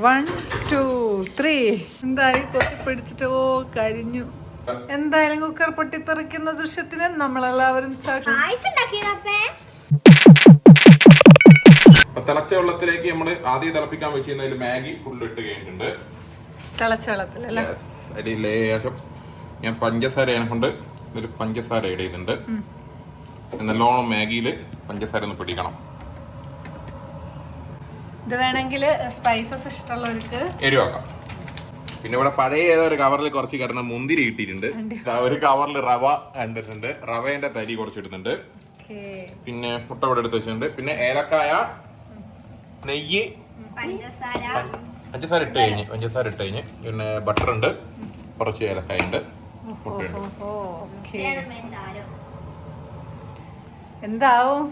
1 2 3 എന്തായി കൊത്തി പിടിച്ചിട്ട് കരിഞ്ഞു. എന്തായാലും കുക്കർ പൊട്ടിത്തെറിക്കുന്ന ദൃശ്യത്തിന് നമ്മളെല്ലാവരും തിളച്ച വെള്ളത്തിലേക്ക് നമ്മൾ ആദ്യം തിളപ്പിക്കാൻ വെച്ചിരുന്നതിൽ മാഗി ഫുൾ ഇട്ട് കഴിഞ്ഞിട്ടുണ്ട്. തിളച്ച വെള്ളത്തിലല്ലേ ലേശം ഞാൻ പഞ്ചസാര കൊണ്ട് ഒരു പഞ്ചസാര ഇട ചെയ്യുന്നുണ്ട്. നല്ലോണം മാഗിയിൽ പഞ്ചസാര ഒന്ന് പിടിക്കണം. ഇത് വേണമെങ്കിൽ സ്പൈസസ് ഇഷ്ടമുള്ളവർക്ക് എരിവാക്കാം. പിന്നെ ഇവിടെ പഴയ ഏതോ ഒരു കവറിൽ കുറച്ച് കിടന്ന മുന്തിരി ഇട്ടിട്ടുണ്ട്. ഒരു കവറിൽ റവ കണ്ടിട്ടുണ്ട്. റവേന്റെ തരി കുറച്ചിടുന്നുണ്ട്. പിന്നെ മുട്ട ഇവിടെ എടുത്ത് വെച്ചിട്ടുണ്ട്. പിന്നെ ഏലക്കായ, നെയ്യ്, പഞ്ചസാര ഇട്ട് കഴിഞ്ഞ് പിന്നെ ബട്ടർ ഉണ്ട്, കുറച്ച് ഏലക്കായ ഉണ്ട്, മുട്ടയുണ്ട്. എന്താവും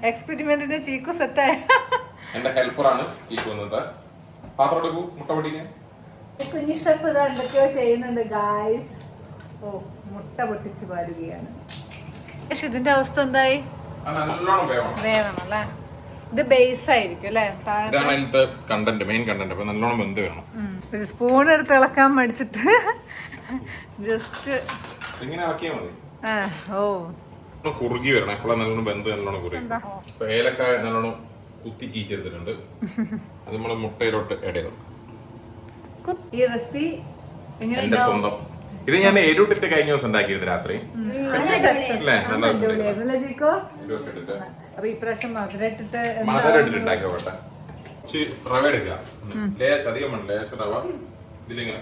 എക്സ്പെരിമെന്റിന്റെ ചീക്കു സെറ്റായ എന്റെ ഹെൽപ്പറാണ് ചീക്കു വന്നത്. പാത്രം എടുക്കൂ, മുട്ട പൊട്ടിക്കാൻ. കുഞ്ഞി ഷെഫ് ഇത് എന്തൊക്കെയോ ചെയ്യുന്നുണ്ട് ഗായ്സ്. ഓ, മുട്ട പൊട്ടിച്ച് പാരുകയാണ്. പക്ഷെ ഇതിന്റെ അവസ്ഥ എന്തായി? വേവണം അല്ലേ? ഇത് ബേസ് ആയിരിക്കും അല്ലേ? Content, main content. അപ്പൊ നല്ലോണം വെന്ത് വേണം. ഒരു സ്പൂൺ എടുത്ത് ഇളക്കാൻ മടിച്ചിട്ട് ജസ്റ്റ് ഇങ്ങനെ ഇളക്കിയാൽ മതി. ഓ, കുറുകി വരണം. എപ്പോഴാണ് നല്ലോണം വെന്ത് നല്ലോണം കുറുകി. ഇപ്പൊ ഏലക്കായ നല്ലോണം കുത്തി ചീച്ചെടുത്തിട്ടുണ്ട്. അത് നമ്മള് മുട്ടയിലോട്ട് ഇട ചെയ്തു. ഈ റെസിപ്പി എന്റെ സ്വന്തം. ഇത് ഞാൻ എരുട്ടിട്ട് കഴിഞ്ഞ ദിവസം ഉണ്ടാക്കിയത് രാത്രി. മധുരം ഇട്ടിട്ട് ഉണ്ടാക്കിയ പോട്ടെ. കുറച്ച് റവ എടുക്കുക. ലേശം അധികം വേണം. ലേശം റവ ഇതിലിങ്ങനെ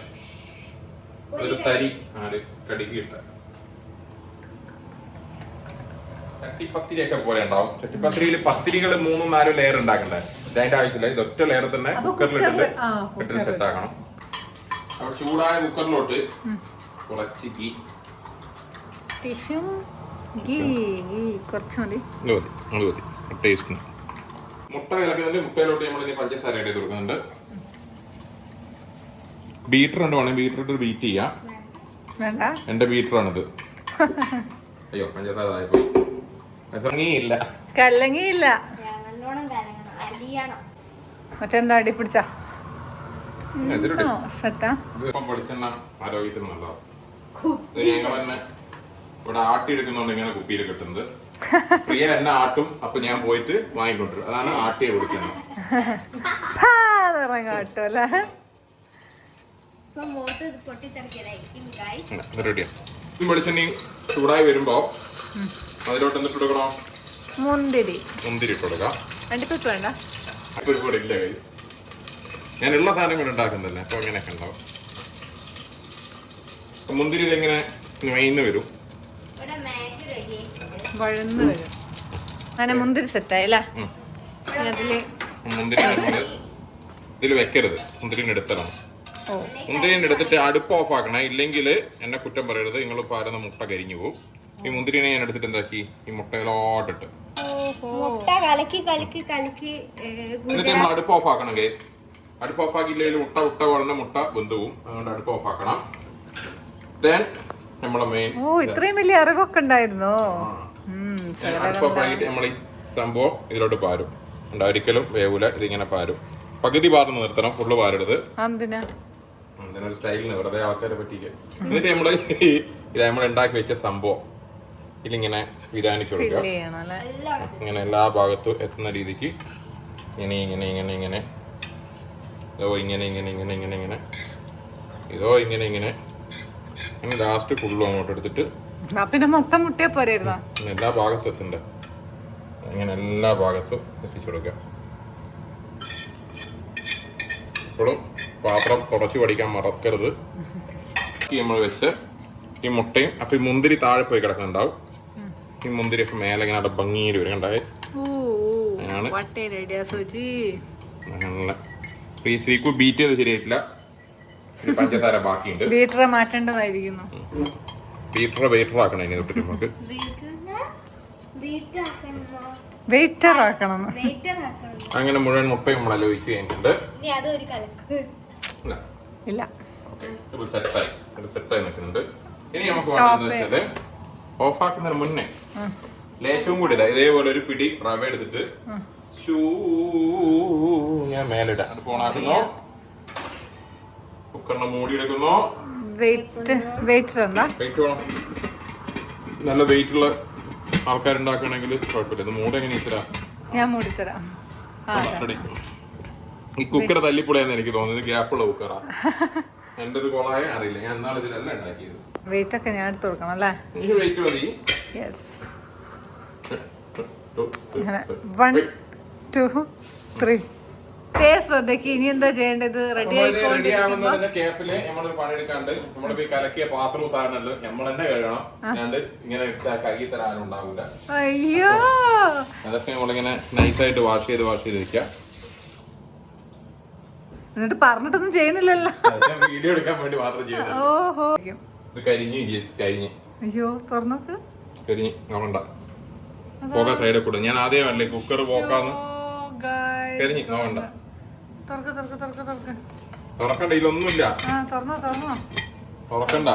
ഒരു തരി കടുക്കി ഇട്ട ചട്ടിപ്പത്തിരിയൊക്കെ പോലെ ഉണ്ടാവും. ചട്ടിപ്പത്തിരിയിൽ പത്തിരികൾ 3-4 ലെയർ ഉണ്ടാക്കണ്ടേ? അതിന്റെ ആവശ്യമില്ല. ഇത് ഒറ്റ ലെയർ തന്നെ കുക്കറിലിട്ടിട്ട് സെറ്റ് ആക്കണം. അപ്പൊ ചൂടായ കുക്കറിലോട്ട് കുറച്ച് ടേസ്റ്റ് മുട്ട കലക്കുന്നുണ്ട്. മുട്ടയിലോട്ട് നമ്മൾ പഞ്ചസാര ഇട്ട് കൊടുക്കുന്നുണ്ട്. ബീറ്റർ ഉണ്ട്, വേണമെങ്കിൽ ബീറ്റർ ഇട്ട് ബീറ്റ് ചെയ്യാം. എന്റെ ബീറ്ററാണിത്. അയ്യോ, പഞ്ചസാര ആയിപ്പോയി. കല്ലങ്ങിയില്ല. മറ്റെന്താ അടി പിടിച്ച വെളിച്ചെണ്ണ ആരോഗ്യത്തിന് നല്ലതാണ്. ഞങ്ങൾ തന്നെ ഇവിടെ ആട്ടിയെടുക്കുന്നോണ്ട് ഇങ്ങനെ കുപ്പിയിൽ കിട്ടുന്നത്. പ്രിയ എന്നെ ആട്ടും, അപ്പൊ ഞാൻ പോയിട്ട് വാങ്ങിക്കൊണ്ടിരും. അതാണ് ആട്ടിയെ വെളിച്ചെണ്ണ. റെഡിയാ. വെളിച്ചെണ്ണയും ചൂടായി വരുമ്പോ അതിലോട്ട് എന്നിട്ട് കൊടുക്കണോ? മുന്തിരി ഇട്ട് കൊടുക്കാം. വേണ്ട, ഇല്ല കൈ. ഞാനുള്ള സാധനം കൂടെ ഉണ്ടാക്കുന്നില്ലേ, അപ്പൊ അങ്ങനെയൊക്കെ ഉണ്ടാവും. മുന്തിരി ഇതെങ്ങനെ മെയിന്ന് വരും, വഴന്ന് വരും. അങ്ങനെ മുന്തിരി സെറ്റായില്ലേ? മുന്തിരി നമ്മള് ഇതിൽ വെക്കരുത്. മുന്തിരിനെ എടുത്തണം. മുന്തിരിനെ എടുത്തിട്ട് അടുപ്പ് ഓഫ് ആക്കണം. ഇല്ലെങ്കിൽ എന്നെ കുറ്റം പറയരുത്. നിങ്ങൾ പാരുന്ന മുട്ട കരിഞ്ഞു പോകും. ഈ മുന്തിരിനെ ഞാൻ എടുത്തിട്ട് എന്താക്കി, ഈ മുട്ടയിലോട്ടിട്ട് എന്നിട്ട് നമ്മൾ അടുപ്പ് ഓഫ് ആക്കണം ഗേസ്. അടുപ്പ് ഓഫ് ആക്കിയില്ലെങ്കിൽ മുട്ട പറഞ്ഞ മുട്ട വെന്ത് പോവും. അതുകൊണ്ട് അടുപ്പ് ഓഫ് ആക്കണം. ദെൻ നമ്മളെ മെയിൻ ഇത്രയും വലിയ അറിവൊക്കെ ഉണ്ടായിരുന്നോ? അടുപ്പ് ഓഫ് ആക്കിയിട്ട് നമ്മൾ ഈ സംഭവം ഇതിലോട്ട് പാരും. ഒരിക്കലും വേവൂല. ഇതിങ്ങനെ പാരും. പകുതി പാർന്ന് നിർത്തണം, ഫുള്ള് പാരരുത്. ഒരു സ്റ്റൈലിന് വെറുതെ ആൾക്കാരെ പറ്റിക്കുക. എന്നിട്ട് നമ്മള് ഇത് നമ്മൾ ഉണ്ടാക്കി വെച്ച സംഭവം ഇതിലിങ്ങനെ വിധാനിച്ചു കൊടുക്കുക. ഇങ്ങനെ എല്ലാ ഭാഗത്തും എത്തുന്ന രീതിക്ക് ഇങ്ങനെ ഇങ്ങനെ ഇങ്ങനെ ഇങ്ങനെ ഇതോ ഇങ്ങനെ ഇങ്ങനെ ഇങ്ങനെ ഇങ്ങനെ ഇങ്ങനെ ഇതോ ഇങ്ങനെ ഇങ്ങനെ ഇങ്ങനെ ലാസ്റ്റ് ഫുള്ളും അങ്ങോട്ട് എടുത്തിട്ട് പിന്നെ മൊത്തം മുട്ടിയെ പോരായിരുന്നോ? എല്ലാ ഭാഗത്തും എത്തണ്ടേ, ഇങ്ങനെ എല്ലാ ഭാഗത്തും എത്തിച്ചു കൊടുക്കുക. ഇപ്പോഴും പാത്രം കുറച്ച് പഠിക്കാൻ മറക്കരുത്. നമ്മൾ വെച്ച് ഈ മുട്ടയും അപ്പൊ ഈ മുന്തിരി താഴെ പോയി കിടക്കുന്നുണ്ടാവും. ഈ മുന്തിരി ഒക്കെ മേലെ ഇങ്ങനെ അവിടെ ഭംഗിയിൽ വരും. കണ്ടാവേ ഈ ശ്രീക്കു ബീറ്റ് ചെയ്ത് ശരിയായിട്ടില്ല. പഞ്ചസാര ബാക്കിയുണ്ട്. ബീറ്റർ മാറ്റേണ്ടതായിരിക്കുന്നു. ബീറ്റർ ആക്കണം. ഇനി തൊട്ടിട്ട് നമുക്ക് അങ്ങനെ മുഴുവൻ മുട്ടയും നമ്മളെല്ലാം ഒഴിച്ച് കഴിഞ്ഞിട്ടുണ്ട്. സെറ്റായി നിൽക്കുന്നുണ്ട്. ഇനി നമുക്ക് വേണ്ടതെന്ന് വെച്ചാല് ഓഫ് ആക്കുന്നതിന് മുന്നേ ലേശവും കൂടി ഇതേപോലെ ഒരു പിടി റവ എടുത്തിട്ട് ഞാൻ മേലിടാം. അത് പോണാക്കുന്നോ, കുക്കറിനെ മൂടി എടുക്കുന്നോ. വെയിറ്റ് വേണം. നല്ല വെയിറ്റ് ഉള്ള ആൾക്കാരുണ്ടാക്കണമെങ്കിൽ കുഴപ്പമില്ല. ഇത് മൂട് എങ്ങനെ ഇത്തരാ? ഞാൻ മൂടിത്തരാം. ഈ കുക്കർ തല്ലിപ്പൊളിയാന്ന് എനിക്ക് തോന്നുന്നത്. ഗ്യാപ്പുള്ള കുക്കറാ. എന്റെ ഇത് കൊളായ അറിയില്ല. ഞാൻ എന്നാണ് ഇതിലെല്ലാം ഉണ്ടാക്കിയത്. വെയിറ്റ് ഒക്കെ ഞാൻ എടുത്ത് കൊടുക്കണം അല്ലേ? ഈ വെയിറ്റ് മതി. യെസ്. 1 2 3. ശ്രദ്ധയ്ക്ക് ഇനി എന്താ ചെയ്യേണ്ടത്? റെഡി ആവുന്നതിന്റെ ക്യാപ്പില് നമ്മളൊരു പണിയെടുക്കാണ്ട് നമ്മളിപ്പോ കലക്കിയ പാത്രവും സാധനമല്ലോ നമ്മൾ തന്നെ കഴുകണം. ഞാണ്ട് ഇങ്ങനെ കഴുകി തരാനും ഉണ്ടാവില്ല. അയ്യോ, അതൊക്കെ നമ്മളിങ്ങനെ നൈസായിട്ട് വാഷ് ചെയ്ത് വെക്കാം. എന്നിട്ട് പറഞ്ഞിട്ടൊന്നും ചെയ്യുന്നില്ലല്ലോ. വീഡിയോ എടുക്കാൻ വേണ്ടി മാത്രം ചെയ്യുന്നത്. ഓഹോ, ഇത് കരിഞ്ഞ് കരിഞ്ഞ്. അയ്യോ, തുറന്നോക്ക്. കരിഞ്ഞ് നോക്കണ്ട. പോകാൻ സൈഡിൽ കൂടെ ഞാൻ ആദ്യം അല്ലേ കുക്കർ പോക്കാന്ന് കരിഞ്ഞ് നോക്കണ്ട. തുറക്കണ്ട, ഇതിലൊന്നുമില്ല. തുറക്കണ്ട.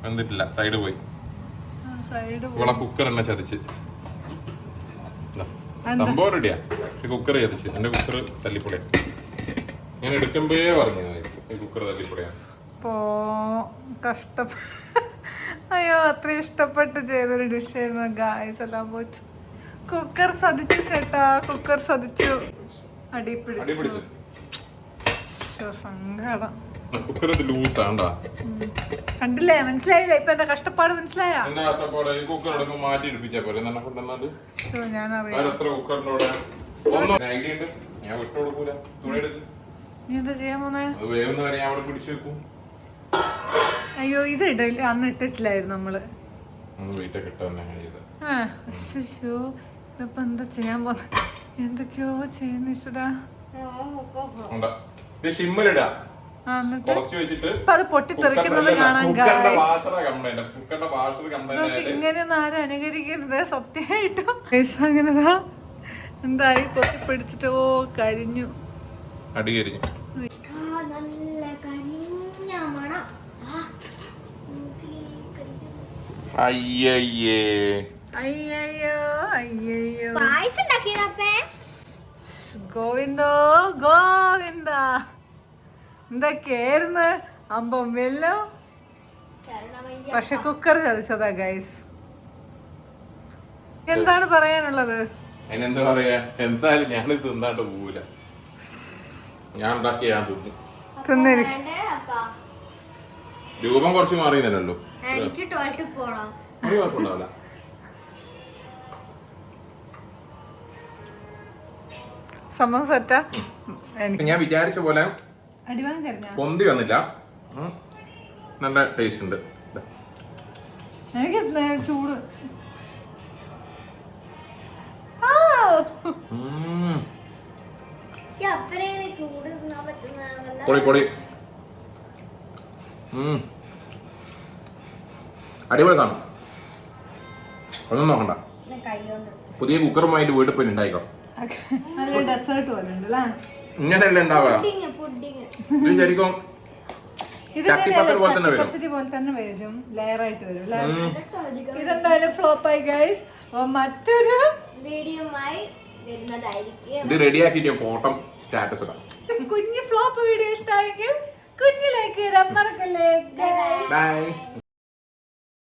എന്നിട്ടില്ല, സൈഡ് പോയി. ഇവിടെ കുക്കർ എന്നെ ചതിച്ച്. സംഭവം റെഡിയാ. കുക്കർ ചതിച്ച്. എന്റെ കുക്കർ തല്ലിപ്പൊളിയാ. ഞാൻ എടുക്കുമ്പേ പറഞ്ഞു ഈ കുക്കർ തല്ലിപ്പൊളിയാണ്. അയ്യോ, അത്ര ഇഷ്ടപ്പെട്ട് ചെയ്തൊരു ഡിഷായിരുന്നു ഗായ്സ്. എല്ലാം പോച്ചു. കുക്കർ സതിച്ചു ചേട്ടാ, കുക്കർ സതിച്ചു. അടിപിടിച്ചു. സങ്കടം. കുക്കർ ലൂസാണ്ടാ. കണ്ടില്ലേ, മനസ്സിലായില്ലേ? ഇപ്പൊ എന്താ കഷ്ടപ്പാട് മനസ്സിലായോ? കുക്കർ മാറ്റി എടുപ്പിച്ചാ പോലെ ഞാൻ ഐഡിയ ഉണ്ട്. ഞാൻ വിട്ടു കൊടുക്കൂല. തുണി എടുക്കും. നീ എന്താ ചെയ്യാൻ പോന്നെ? വേവുന്ന വരെ ഞാൻ അവിടെ പിടിച്ചു വെക്കും. അയ്യോ, ഇത് ഇടയില്ല, അന്ന് ഇട്ടിട്ടില്ലായിരുന്നു നമ്മള്. ഇതിപ്പോ എന്താ ചെയ്യാൻ പോന്നെ? എന്തൊക്കെയോ ചെയ്യുന്ന ഇഷ്ടടാ. അത് പൊട്ടിത്തെറിക്കുന്നത് കാണാൻ. ഇങ്ങനെയൊന്നും ആരും അനുകരിക്കരുത് സത്യമായിട്ടും. അങ്ങനെതാ എന്തായി കൊത്തി പിടിച്ചിട്ട് കരിഞ്ഞു. അടി കരിഞ്ഞു. അയ്യയ്യേ, അയ്യോ, അയ്യോ. ഗോവിന്ദോ ഗോവിന്ദ. എന്തൊക്കെയായിരുന്നു അമ്പം വെല്ലോ. പക്ഷെ കുക്കർ ചതിച്ചതാ ഗൈസ്. എന്താണ് പറയാനുള്ളത്? അതിനെന്താ പറയാ? എന്തായാലും ഞാൻ തിന്നാണ്ട് പോവില്ല. ഞാൻ ഉണ്ടാക്കി ഞാൻ തിന്നിരിക്കും. രൂപം കുറച്ച് മാറിയല്ലോ. എനിക്ക് ടോയ്ലറ്റിൽ പോണം. കുഴപ്പമുണ്ടാവില്ല. സംഭവം സെറ്റാ. ഞാൻ വിചാരിച്ച പോലെ പൊന്തി വന്നില്ല. നല്ല ടേസ്റ്റ് ഉണ്ട്. എനിക്ക് ചൂട്. പൊളി പൊളി. അടിപൊളി കാണും. ഒന്നും നോക്കണ്ട. പുതിയ കുക്കറുമായിട്ട് വീട്ടിൽ പോയി ഉണ്ടായിക്കോ. ഇങ്ങനെയല്ല ഉണ്ടാവുക. ഇത് ശരിക്കും ചട്ടിപ്പത്തിരി പോലെ തന്നെ വരും. ലെയർ ആയിട്ട് വരും. ഇതെന്തായാലും ഫ്ലോപ്പായി ഗൈസ്. മറ്റൊരു വീഡിയോയുമായി വരുന്നതായിരിക്കും. ഇത് റെഡിയാക്കിയിട്ട് ഫോട്ടോ സ്റ്റാറ്റസ് ഇടാം. കുഞ്ഞു ഫ്ലോപ്പ് വീഡിയോ ഇഷ്ടമായെങ്കിൽ കുഞ്ഞിലേക്ക് മറക്കല്ലേ. ബൈ.